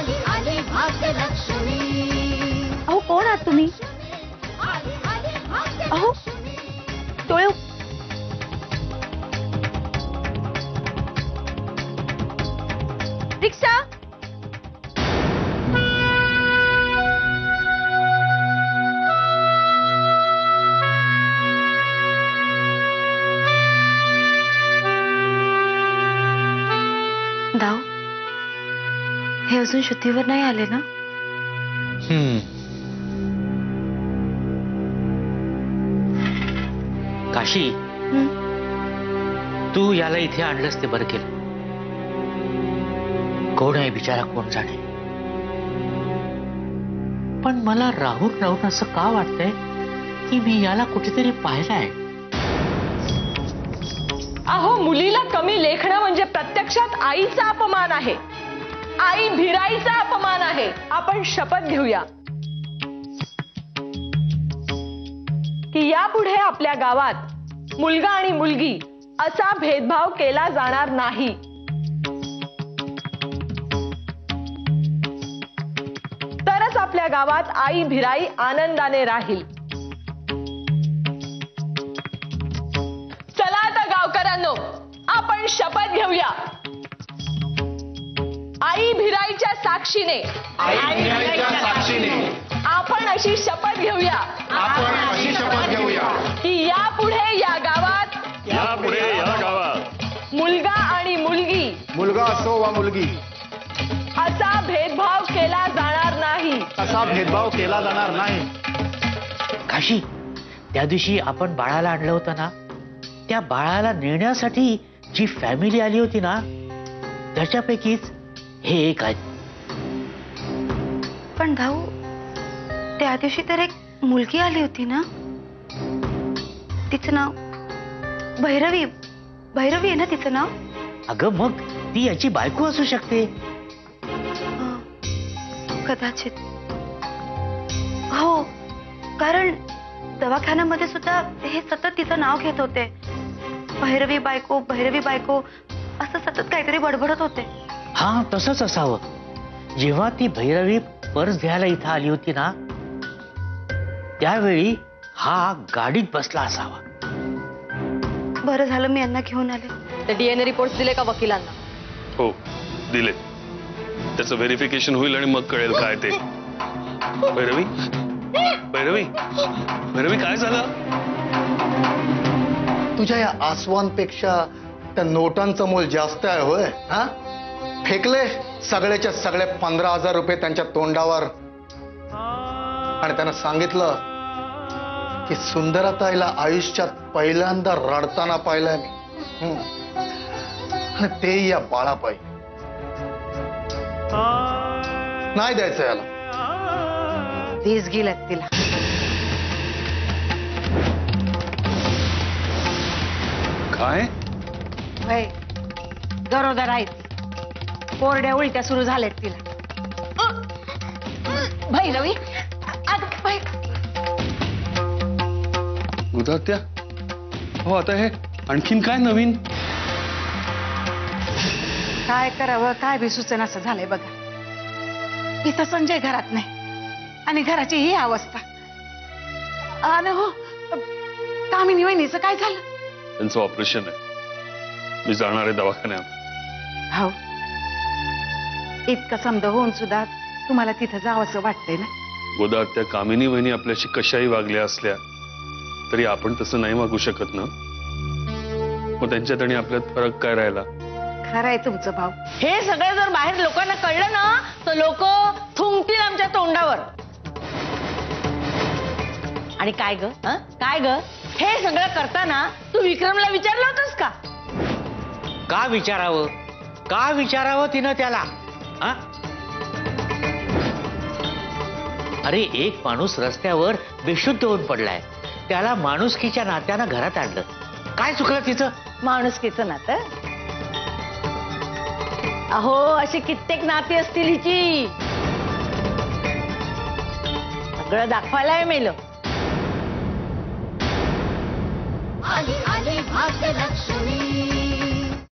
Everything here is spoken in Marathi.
आली आली भाग्यलक्ष्मी। अहो कोण आहात तुम्ही? अहो डोळे रिक्षा दाव हे अजून शुद्धीवर नाही आले ना? काशी तू याला इथे आणलंस ते बरं केलं। कोण आहे बिचारा कोण जाणे, पण मला राहून राहून असं का वाटतंय की मी याला कुठेतरी पाहिलंय। अहो मुलीला कमी लेखणं म्हणजे प्रत्यक्षात आईचा अपमान आहे, आई भिराईचा अपमान आहे। आपण शपथ घेऊया की यापुढे आपल्या गावात मुलगा आणि मुलगी असा भेदभाव केला जाणार नाही। तरच आपल्या गावात आई भिराई आनंदाने राहील। चला आता गावकऱ्यांनो, आपण शपथ घेऊया। आई भिराईच्या साक्षीने आपण अशी शपथ घेऊया की यापुढे या गावात मुलगा आणि मुलगी, मुलगा असो वा मुलगी, असा भेदभाव केला जाणार नाही। काशी त्या दिवशी आपण बाळाला आणलं होतं ना, त्या बाळाला नेण्यासाठी जी फॅमिली आली होती ना, त्याच्यापैकीच हे एक आहे। पण भाऊ त्या दिवशी तर एक मुलगी आली होती ना, तिचं नाव भैरवी आहे ना तिचं नाव? अगं मग ती याची बायको असू शकते। कदाचित हो, कारण दवाखान्यामध्ये सुद्धा हे सतत तिचं नाव घेत होते, भैरवी बायको असं सतत काहीतरी बडबडत होते। हा तसंच असावं। जेव्हा ती भैरवी पर्स घ्यायला इथं आली होती ना, त्यावेळी हा गाडीत बसला असावा। बरं झालं मी यांना घेऊन आले। तर डीएनए रिपोर्ट दिले का वकिलांना? हो दिले, त्याचं व्हेरिफिकेशन होईल आणि मग कळेल काय ते। भैरवी भैरवी भैरवी काय झालं? तुझ्या या आसवांपेक्षा त्या नोटांचं मोल जास्त आहे होय? हा फेकले सगळ्याच्या सगळे 15,000 रुपये त्यांच्या तोंडावर आणि त्यांना सांगितलं की सुंदरताईला आयुष्यात पहिल्यांदा रडताना पाहिलंय मी, आणि ते या बाळापायी। नाही द्यायचं याला। वीज गेल्यात तिला। काय वय गरोदर आहेत, कोरड्या उलट्या सुरू झाल्यात तिला। भैरवी उदात्या, हो आता हे आणखीन काय नवीन? काय करावं काय बी सुचेना असं झालंय बघा। इथं संजय घरात नाही आणि घराची ही अवस्था। आणि हो कामिनी वहिनीचं काय झालं? त्यांचं ऑपरेशन आहे, मी जाणार आहे दवाखान्यात। हो इतकं समज होऊन सुद्धा तुम्हाला तिथं जावंसं वाटतंय ना? गोदात्या, कामिनी वहिनी आपल्याशी कशाही वागल्या असल्या तरी आपण तसं नाही वागू शकत ना। मग त्यांच्यात आणि आपल्यात फरक काय राहिला? खरंय तुमचं भाऊ। हे सगळं जर बाहेर लोकांना कळलं ना तर लोक थुंकतील आमच्या तोंडावर। आणि काय ग हे सगळं करताना तू विक्रमला विचारलं होतंस का? का विचारावं तिनं त्याला? हा अरे एक माणूस रस्त्यावर बेशुद्ध होऊन पडलाय, त्याला माणुसकीच्या नात्यानं घरात आणलं, काय चुकलं तिचं? माणुसकीचं नातं? अहो अशी कित्येक नाती असतील हिची, सगळं दाखवायला मेलं। आली आली भाग्यलक्ष्मी।